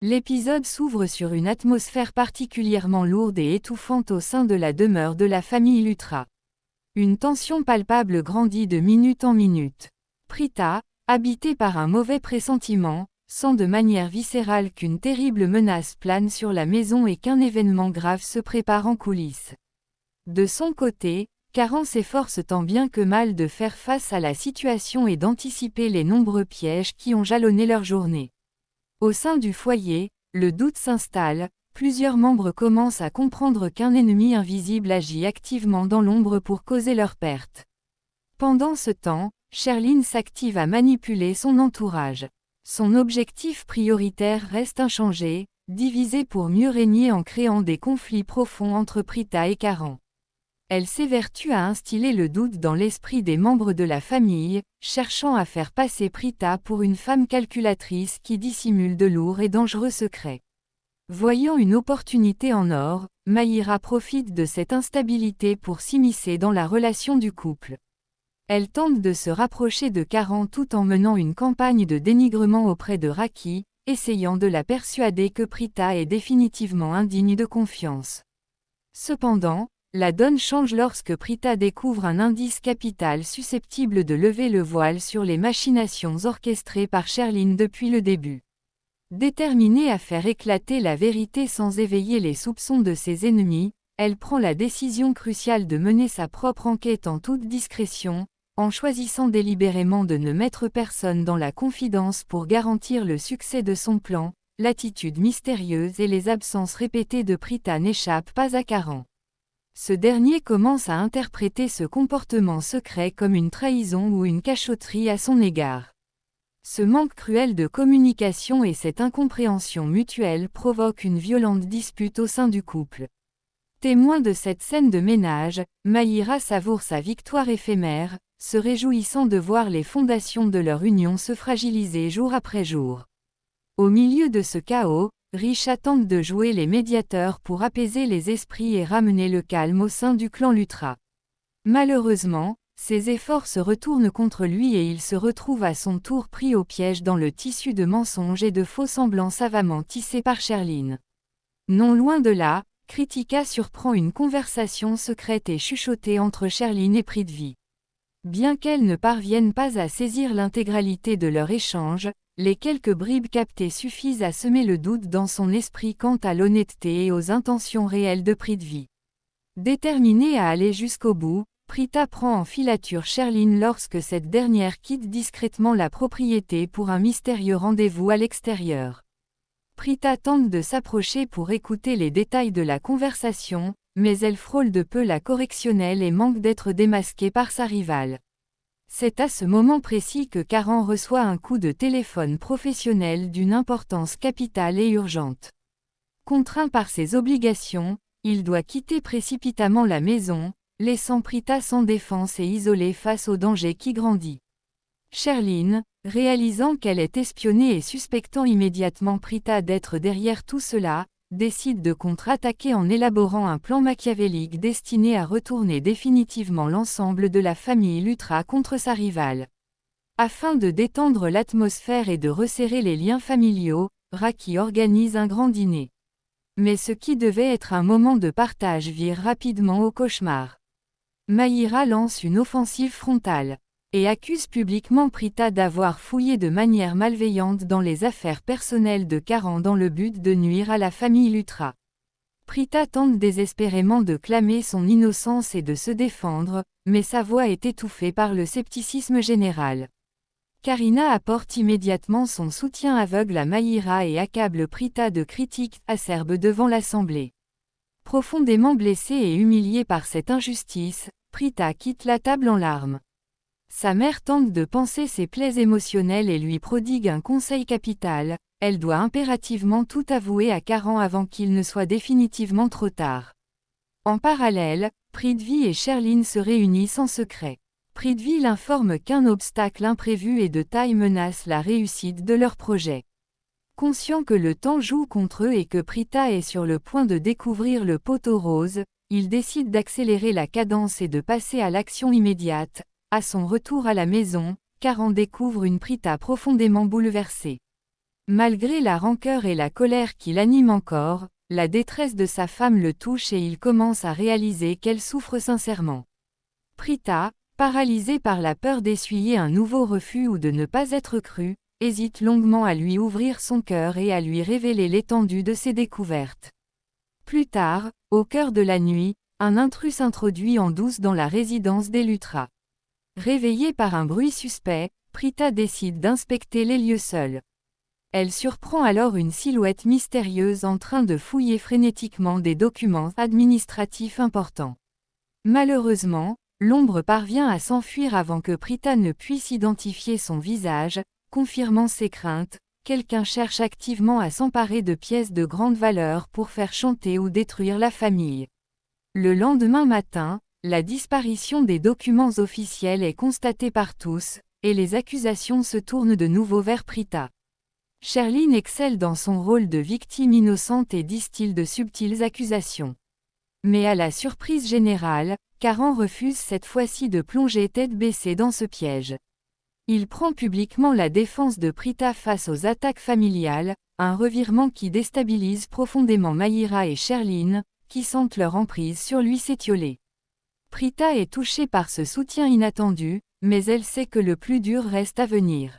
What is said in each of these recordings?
L'épisode s'ouvre sur une atmosphère particulièrement lourde et étouffante au sein de la demeure de la famille Lutra. Une tension palpable grandit de minute en minute. Prita, habitée par un mauvais pressentiment, sent de manière viscérale qu'une terrible menace plane sur la maison et qu'un événement grave se prépare en coulisses. De son côté, Karan s'efforce tant bien que mal de faire face à la situation et d'anticiper les nombreux pièges qui ont jalonné leur journée. Au sein du foyer, le doute s'installe, plusieurs membres commencent à comprendre qu'un ennemi invisible agit activement dans l'ombre pour causer leur perte. Pendant ce temps, Sherlyn s'active à manipuler son entourage. Son objectif prioritaire reste inchangé, diviser pour mieux régner en créant des conflits profonds entre Prita et Karan. Elle s'évertue à instiller le doute dans l'esprit des membres de la famille, cherchant à faire passer Prita pour une femme calculatrice qui dissimule de lourds et dangereux secrets. Voyant une opportunité en or, Mayra profite de cette instabilité pour s'immiscer dans la relation du couple. Elle tente de se rapprocher de Karan tout en menant une campagne de dénigrement auprès de Raki, essayant de la persuader que Prita est définitivement indigne de confiance. Cependant, la donne change lorsque Prita découvre un indice capital susceptible de lever le voile sur les machinations orchestrées par Sherlyn depuis le début. Déterminée à faire éclater la vérité sans éveiller les soupçons de ses ennemis, elle prend la décision cruciale de mener sa propre enquête en toute discrétion, en choisissant délibérément de ne mettre personne dans la confidence pour garantir le succès de son plan. L'attitude mystérieuse et les absences répétées de Prita n'échappent pas à Karan. Ce dernier commence à interpréter ce comportement secret comme une trahison ou une cachotterie à son égard. Ce manque cruel de communication et cette incompréhension mutuelle provoquent une violente dispute au sein du couple. Témoin de cette scène de ménage, Mayra savoure sa victoire éphémère, se réjouissant de voir les fondations de leur union se fragiliser jour après jour. Au milieu de ce chaos, Risha tente de jouer les médiateurs pour apaiser les esprits et ramener le calme au sein du clan Lutra. Malheureusement, ses efforts se retournent contre lui et il se retrouve à son tour pris au piège dans le tissu de mensonges et de faux semblants savamment tissés par Sherlyn. Non loin de là, Kritika surprend une conversation secrète et chuchotée entre Sherlyn et Prithvi. Bien qu'elles ne parviennent pas à saisir l'intégralité de leur échange, les quelques bribes captées suffisent à semer le doute dans son esprit quant à l'honnêteté et aux intentions réelles de Prithvi. Déterminée à aller jusqu'au bout, Prita prend en filature Sherlyn lorsque cette dernière quitte discrètement la propriété pour un mystérieux rendez-vous à l'extérieur. Prita tente de s'approcher pour écouter les détails de la conversation, mais elle frôle de peu la correctionnelle et manque d'être démasquée par sa rivale. C'est à ce moment précis que Karan reçoit un coup de téléphone professionnel d'une importance capitale et urgente. Contraint par ses obligations, il doit quitter précipitamment la maison, laissant Prita sans défense et isolée face au danger qui grandit. Sherlyn, réalisant qu'elle est espionnée et suspectant immédiatement Prita d'être derrière tout cela, décide de contre-attaquer en élaborant un plan machiavélique destiné à retourner définitivement l'ensemble de la famille Lutra contre sa rivale. Afin de détendre l'atmosphère et de resserrer les liens familiaux, Raki organise un grand dîner. Mais ce qui devait être un moment de partage vire rapidement au cauchemar. Mayra lance une offensive frontale et accuse publiquement Prita d'avoir fouillé de manière malveillante dans les affaires personnelles de Karan dans le but de nuire à la famille Lutra. Prita tente désespérément de clamer son innocence et de se défendre, mais sa voix est étouffée par le scepticisme général. Karina apporte immédiatement son soutien aveugle à Mayra et accable Prita de critiques acerbes devant l'assemblée. Profondément blessée et humiliée par cette injustice, Prita quitte la table en larmes. Sa mère tente de panser ses plaies émotionnelles et lui prodigue un conseil capital, elle doit impérativement tout avouer à Karan avant qu'il ne soit définitivement trop tard. En parallèle, Prithvi et Sherlyn se réunissent en secret. Prithvi l'informe qu'un obstacle imprévu et de taille menace la réussite de leur projet. Conscient que le temps joue contre eux et que Prita est sur le point de découvrir le poteau rose, il décide d'accélérer la cadence et de passer à l'action immédiate. À son retour à la maison, Karan découvre une Prita profondément bouleversée. Malgré la rancœur et la colère qui l'animent encore, la détresse de sa femme le touche et il commence à réaliser qu'elle souffre sincèrement. Prita, paralysée par la peur d'essuyer un nouveau refus ou de ne pas être crue, hésite longuement à lui ouvrir son cœur et à lui révéler l'étendue de ses découvertes. Plus tard, au cœur de la nuit, un intrus s'introduit en douce dans la résidence des Lutra. Réveillée par un bruit suspect, Prita décide d'inspecter les lieux seule. Elle surprend alors une silhouette mystérieuse en train de fouiller frénétiquement des documents administratifs importants. Malheureusement, l'ombre parvient à s'enfuir avant que Prita ne puisse identifier son visage, confirmant ses craintes. Quelqu'un cherche activement à s'emparer de pièces de grande valeur pour faire chanter ou détruire la famille. Le lendemain matin, la disparition des documents officiels est constatée par tous, et les accusations se tournent de nouveau vers Prita. Sherlyn excelle dans son rôle de victime innocente et distille de subtiles accusations. Mais à la surprise générale, Karan refuse cette fois-ci de plonger tête baissée dans ce piège. Il prend publiquement la défense de Prita face aux attaques familiales, un revirement qui déstabilise profondément Mayira et Sherlyn, qui sentent leur emprise sur lui s'étioler. Prita est touchée par ce soutien inattendu, mais elle sait que le plus dur reste à venir.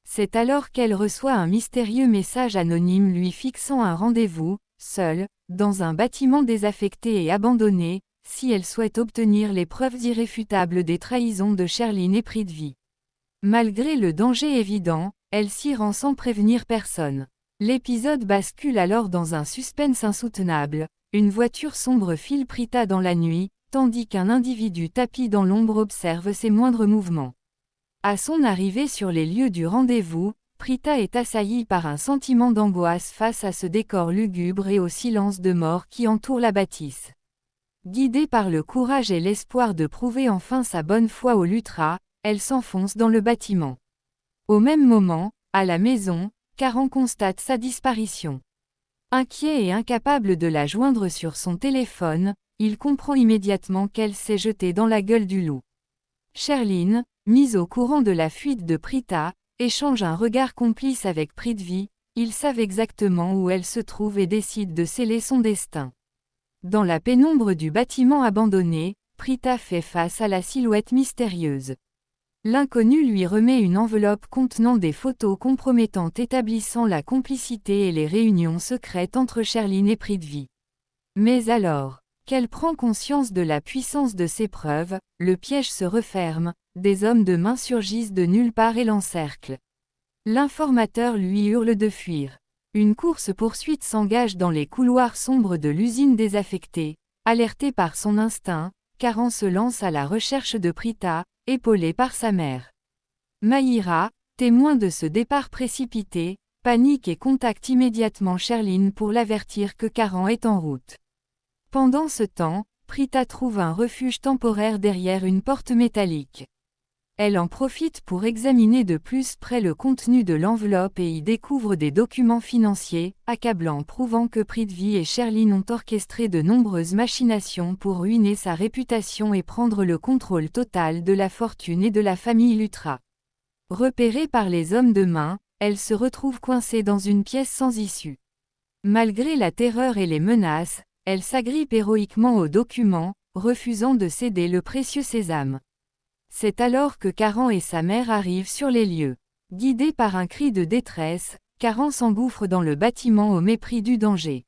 C'est alors qu'elle reçoit un mystérieux message anonyme lui fixant un rendez-vous, seule, dans un bâtiment désaffecté et abandonné, si elle souhaite obtenir les preuves irréfutables des trahisons de Sherlyn et Prithvi. Malgré le danger évident, elle s'y rend sans prévenir personne. L'épisode bascule alors dans un suspense insoutenable. Une voiture sombre file Prita dans la nuit, tandis qu'un individu tapi dans l'ombre observe ses moindres mouvements. À son arrivée sur les lieux du rendez-vous, Prita est assaillie par un sentiment d'angoisse face à ce décor lugubre et au silence de mort qui entoure la bâtisse. Guidée par le courage et l'espoir de prouver enfin sa bonne foi aux Lutra, elle s'enfonce dans le bâtiment. Au même moment, à la maison, Karan constate sa disparition. Inquiet et incapable de la joindre sur son téléphone, il comprend immédiatement qu'elle s'est jetée dans la gueule du loup. Sherlyn, mise au courant de la fuite de Prita, échange un regard complice avec Prithvi. Ils savent exactement où elle se trouve et décident de sceller son destin. Dans la pénombre du bâtiment abandonné, Prita fait face à la silhouette mystérieuse. L'inconnu lui remet une enveloppe contenant des photos compromettantes établissant la complicité et les réunions secrètes entre Sherlyn et Prithvi. Mais alors, qu'elle prend conscience de la puissance de ses preuves, le piège se referme, des hommes de main surgissent de nulle part et l'encerclent. L'informateur lui hurle de fuir. Une course-poursuite s'engage dans les couloirs sombres de l'usine désaffectée. Alerté par son instinct, Karan se lance à la recherche de Prita, épaulée par sa mère. Mayira, témoin de ce départ précipité, panique et contacte immédiatement Sherlyn pour l'avertir que Karan est en route. Pendant ce temps, Prita trouve un refuge temporaire derrière une porte métallique. Elle en profite pour examiner de plus près le contenu de l'enveloppe et y découvre des documents financiers, accablants prouvant que Prithvi et Sherlyn ont orchestré de nombreuses machinations pour ruiner sa réputation et prendre le contrôle total de la fortune et de la famille Lutra. Repérée par les hommes de main, elle se retrouve coincée dans une pièce sans issue. Malgré la terreur et les menaces, elle s'agrippe héroïquement aux documents, refusant de céder le précieux sésame. C'est alors que Karan et sa mère arrivent sur les lieux. Guidé par un cri de détresse, Karan s'engouffre dans le bâtiment au mépris du danger.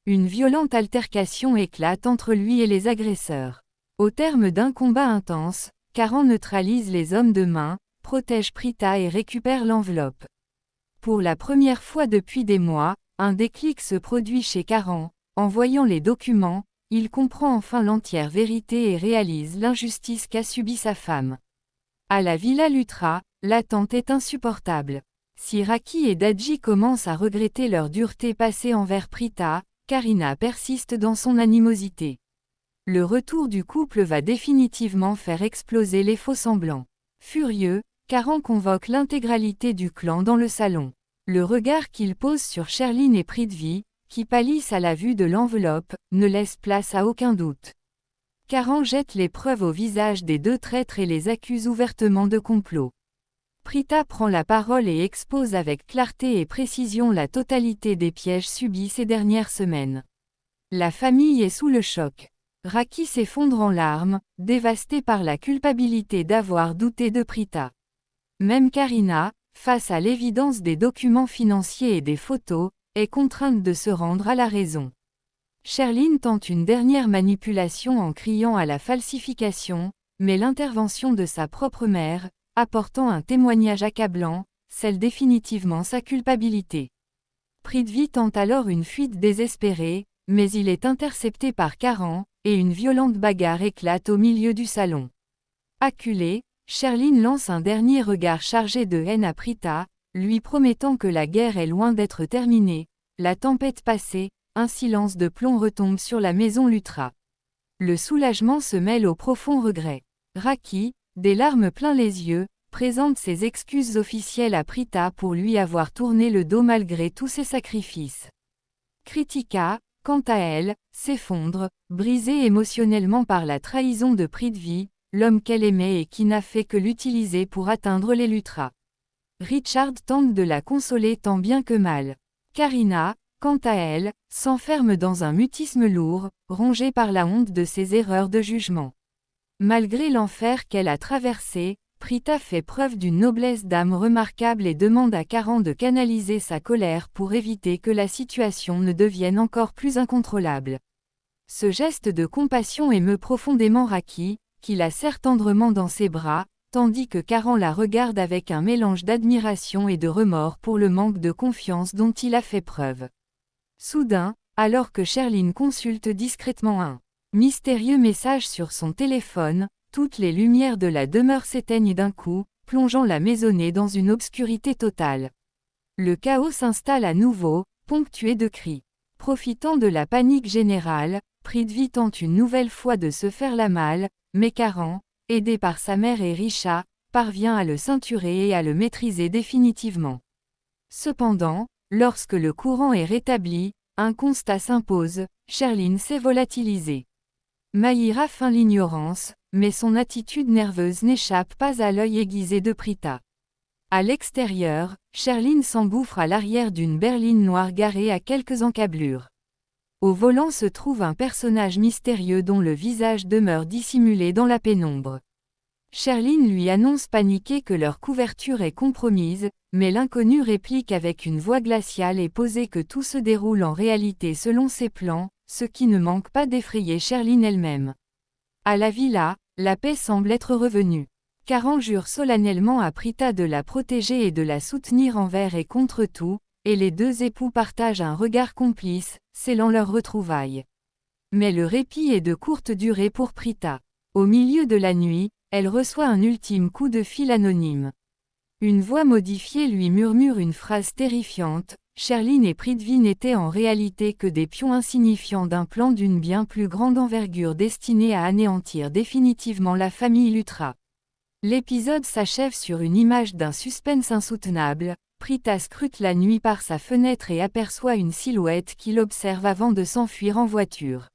Une violente altercation éclate entre lui et les agresseurs. Au terme d'un combat intense, Karan neutralise les hommes de main, protège Prita et récupère l'enveloppe. Pour la première fois depuis des mois, un déclic se produit chez Karan. En voyant les documents, il comprend enfin l'entière vérité et réalise l'injustice qu'a subie sa femme. À la Villa Lutra, l'attente est insupportable. Si Raki et Daji commencent à regretter leur dureté passée envers Prita, Karina persiste dans son animosité. Le retour du couple va définitivement faire exploser les faux-semblants. Furieux, Karan convoque l'intégralité du clan dans le salon. Le regard qu'il pose sur Sherlyn et Prithvi, qui pâlissent à la vue de l'enveloppe, ne laisse place à aucun doute. Karan jette les preuves au visage des deux traîtres et les accuse ouvertement de complot. Prita prend la parole et expose avec clarté et précision la totalité des pièges subis ces dernières semaines. La famille est sous le choc. Raki s'effondre en larmes, dévastée par la culpabilité d'avoir douté de Prita. Même Karina, face à l'évidence des documents financiers et des photos, est contrainte de se rendre à la raison. Sherline tente une dernière manipulation en criant à la falsification, mais l'intervention de sa propre mère, apportant un témoignage accablant, scelle définitivement sa culpabilité. Prithvi tente alors une fuite désespérée, mais il est intercepté par Karan, et une violente bagarre éclate au milieu du salon. Acculée, Sherline lance un dernier regard chargé de haine à Prita, lui promettant que la guerre est loin d'être terminée. La tempête passée, un silence de plomb retombe sur la maison Lutra. Le soulagement se mêle au profond regret. Raki, des larmes plein les yeux, présente ses excuses officielles à Prita pour lui avoir tourné le dos malgré tous ses sacrifices. Kritika, quant à elle, s'effondre, brisée émotionnellement par la trahison de Prithvi, l'homme qu'elle aimait et qui n'a fait que l'utiliser pour atteindre les Lutra. Richard tente de la consoler tant bien que mal. Karina, quant à elle, s'enferme dans un mutisme lourd, rongée par la honte de ses erreurs de jugement. Malgré l'enfer qu'elle a traversé, Prita fait preuve d'une noblesse d'âme remarquable et demande à Karan de canaliser sa colère pour éviter que la situation ne devienne encore plus incontrôlable. Ce geste de compassion émeut profondément Raki, qui la serre tendrement dans ses bras, tandis que Karan la regarde avec un mélange d'admiration et de remords pour le manque de confiance dont il a fait preuve. Soudain, alors que Sherline consulte discrètement un mystérieux message sur son téléphone, toutes les lumières de la demeure s'éteignent d'un coup, plongeant la maisonnée dans une obscurité totale. Le chaos s'installe à nouveau, ponctué de cris. Profitant de la panique générale, Prithvi tente une nouvelle fois de se faire la malle, mais Karan, aidé par sa mère et Risha, parvient à le ceinturer et à le maîtriser définitivement. Cependant, lorsque le courant est rétabli, un constat s'impose, Sherline s'est volatilisée. Mahira feint l'ignorance, mais son attitude nerveuse n'échappe pas à l'œil aiguisé de Prita. À l'extérieur, Sherline s'engouffre à l'arrière d'une berline noire garée à quelques encablures. Au volant se trouve un personnage mystérieux dont le visage demeure dissimulé dans la pénombre. Sherline lui annonce paniquée que leur couverture est compromise, mais l'inconnu réplique avec une voix glaciale et posée que tout se déroule en réalité selon ses plans, ce qui ne manque pas d'effrayer Sherline elle-même. À la villa, la paix semble être revenue. Karan jure solennellement à Prita de la protéger et de la soutenir envers et contre tout, et les deux époux partagent un regard complice, scellant leur retrouvailles. Mais le répit est de courte durée pour Prita. Au milieu de la nuit, elle reçoit un ultime coup de fil anonyme. Une voix modifiée lui murmure une phrase terrifiante. Sherline et Prithvi n'étaient en réalité que des pions insignifiants d'un plan d'une bien plus grande envergure destiné à anéantir définitivement la famille Lutra. L'épisode s'achève sur une image d'un suspense insoutenable. Prita scrute la nuit par sa fenêtre et aperçoit une silhouette qui l'observe avant de s'enfuir en voiture.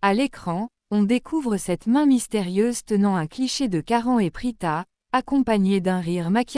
À l'écran, on découvre cette main mystérieuse tenant un cliché de Karan et Prita, accompagnée d'un rire machiavélique.